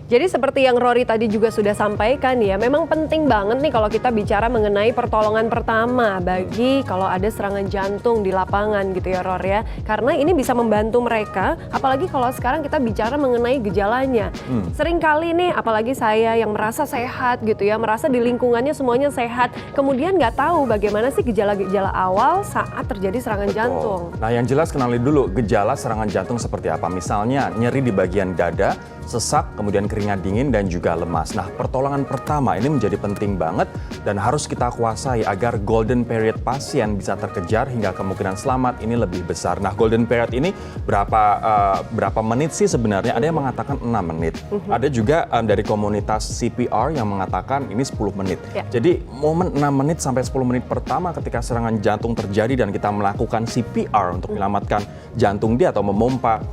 Jadi seperti yang Rory tadi juga sudah sampaikan ya, memang penting banget nih kalau kita bicara mengenai pertolongan pertama bagi kalau ada serangan jantung di lapangan gitu ya Rory ya. Karena ini bisa membantu mereka, apalagi kalau sekarang kita bicara mengenai gejalanya. Sering kali nih, apalagi saya yang merasa sehat gitu ya, merasa di lingkungannya semuanya sehat, kemudian nggak tahu bagaimana sih gejala-gejala awal saat terjadi serangan jantung. Nah yang jelas kenali dulu gejala serangan jantung seperti apa. Misalnya nyeri di bagian dada, sesak, kemudian keringat dingin dan juga lemas. Nah, pertolongan pertama ini menjadi penting banget dan harus kita kuasai agar golden period pasien bisa terkejar hingga kemungkinan selamat ini lebih besar. Nah, golden period ini berapa menit sih sebenarnya? Ada yang mengatakan 6 menit. Ada juga dari komunitas CPR yang mengatakan ini 10 menit. Jadi, momen 6 menit sampai 10 menit pertama ketika serangan jantung terjadi dan kita melakukan CPR untuk menyelamatkan jantung dia atau memompa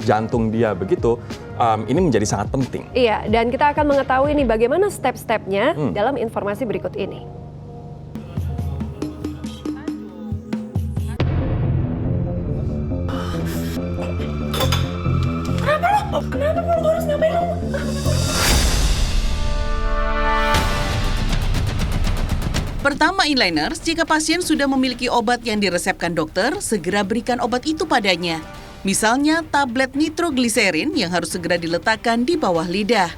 jantung dia begitu, ini menjadi sangat penting. Iya, dan kita akan mengetahui nih bagaimana step-stepnya dalam informasi berikut ini. Kenapa lo harus ngapain lo? Pertama, inliners, jika pasien sudah memiliki obat yang diresepkan dokter, segera berikan obat itu padanya. Misalnya tablet nitrogliserin yang harus segera diletakkan di bawah lidah.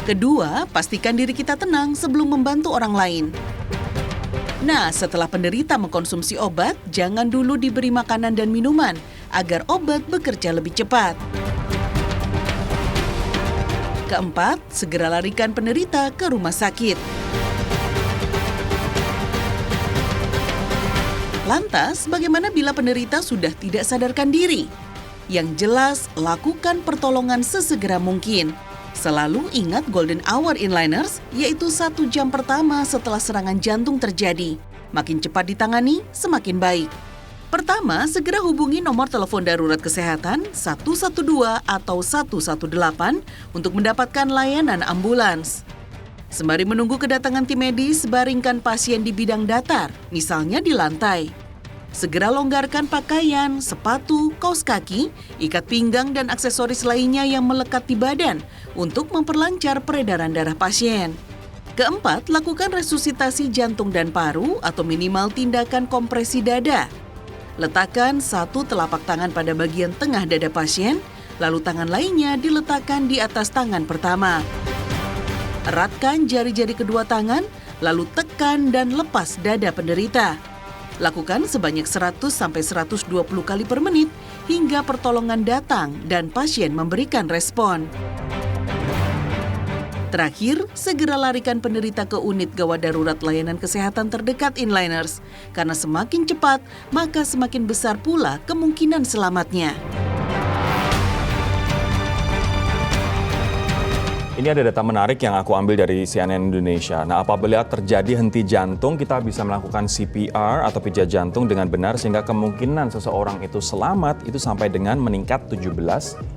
Kedua, pastikan diri kita tenang sebelum membantu orang lain. Nah, setelah penderita mengkonsumsi obat, jangan dulu diberi makanan dan minuman agar obat bekerja lebih cepat. Keempat, segera larikan penderita ke rumah sakit. Lantas, bagaimana bila penderita sudah tidak sadarkan diri? Yang jelas, lakukan pertolongan sesegera mungkin. Selalu ingat golden hour inliners, yaitu 1 jam pertama setelah serangan jantung terjadi. Makin cepat ditangani, semakin baik. Pertama, segera hubungi nomor telepon darurat kesehatan 112 atau 118 untuk mendapatkan layanan ambulans. Sembari menunggu kedatangan tim medis, baringkan pasien di bidang datar, misalnya di lantai. Segera longgarkan pakaian, sepatu, kaos kaki, ikat pinggang, dan aksesoris lainnya yang melekat di badan untuk memperlancar peredaran darah pasien. Keempat, lakukan resusitasi jantung dan paru atau minimal tindakan kompresi dada. Letakkan 1 telapak tangan pada bagian tengah dada pasien, lalu tangan lainnya diletakkan di atas tangan pertama. Eratkan jari-jari kedua tangan, lalu tekan dan lepas dada penderita. Lakukan sebanyak 100-120 kali per menit hingga pertolongan datang dan pasien memberikan respon. Terakhir, segera larikan penderita ke unit gawat darurat layanan kesehatan terdekat inliners. Karena semakin cepat, maka semakin besar pula kemungkinan selamatnya. Ini ada data menarik yang aku ambil dari CNN Indonesia. Nah, apabila terjadi henti jantung, kita bisa melakukan CPR atau pijat jantung dengan benar sehingga kemungkinan seseorang itu selamat itu sampai dengan meningkat 17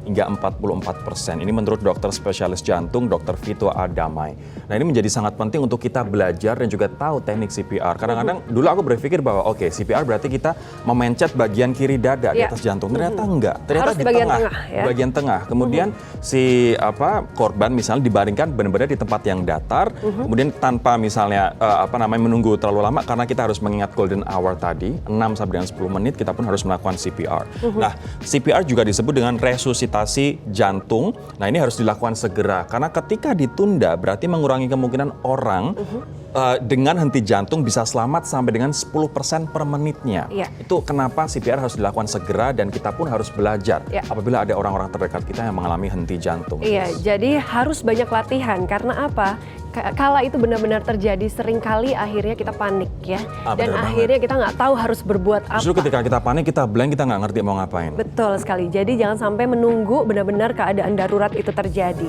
hingga 44%. Ini menurut dokter spesialis jantung, Dr. Vito Adamai. Nah, ini menjadi sangat penting untuk kita belajar dan juga tahu teknik CPR. Kadang-kadang dulu aku berpikir bahwa oke, CPR berarti kita memencet bagian kiri dada di atas jantung. Ternyata enggak. Ternyata harus di bagian tengah, tengah ya? bagian tengah. Kemudian si korban misalnya dibaringkan benar-benar di tempat yang datar, kemudian tanpa misalnya menunggu terlalu lama karena kita harus mengingat golden hour tadi 6 sampai dengan 10 menit kita pun harus melakukan CPR. Nah, CPR juga disebut dengan resusitasi jantung. Nah, ini harus dilakukan segera karena ketika ditunda berarti mengurangi kemungkinan orang dengan henti jantung bisa selamat sampai dengan 10% per menitnya. Itu kenapa CPR harus dilakukan segera dan kita pun harus belajar apabila ada orang-orang terdekat kita yang mengalami henti jantung. Iya, jadi harus banyak latihan karena apa? Kala itu benar-benar terjadi, seringkali akhirnya kita panik ya. Dan akhirnya kita nggak tahu harus berbuat apa. Justru ketika kita panik, kita blank, kita nggak ngerti mau ngapain. Betul sekali, jadi jangan sampai menunggu benar-benar keadaan darurat itu terjadi.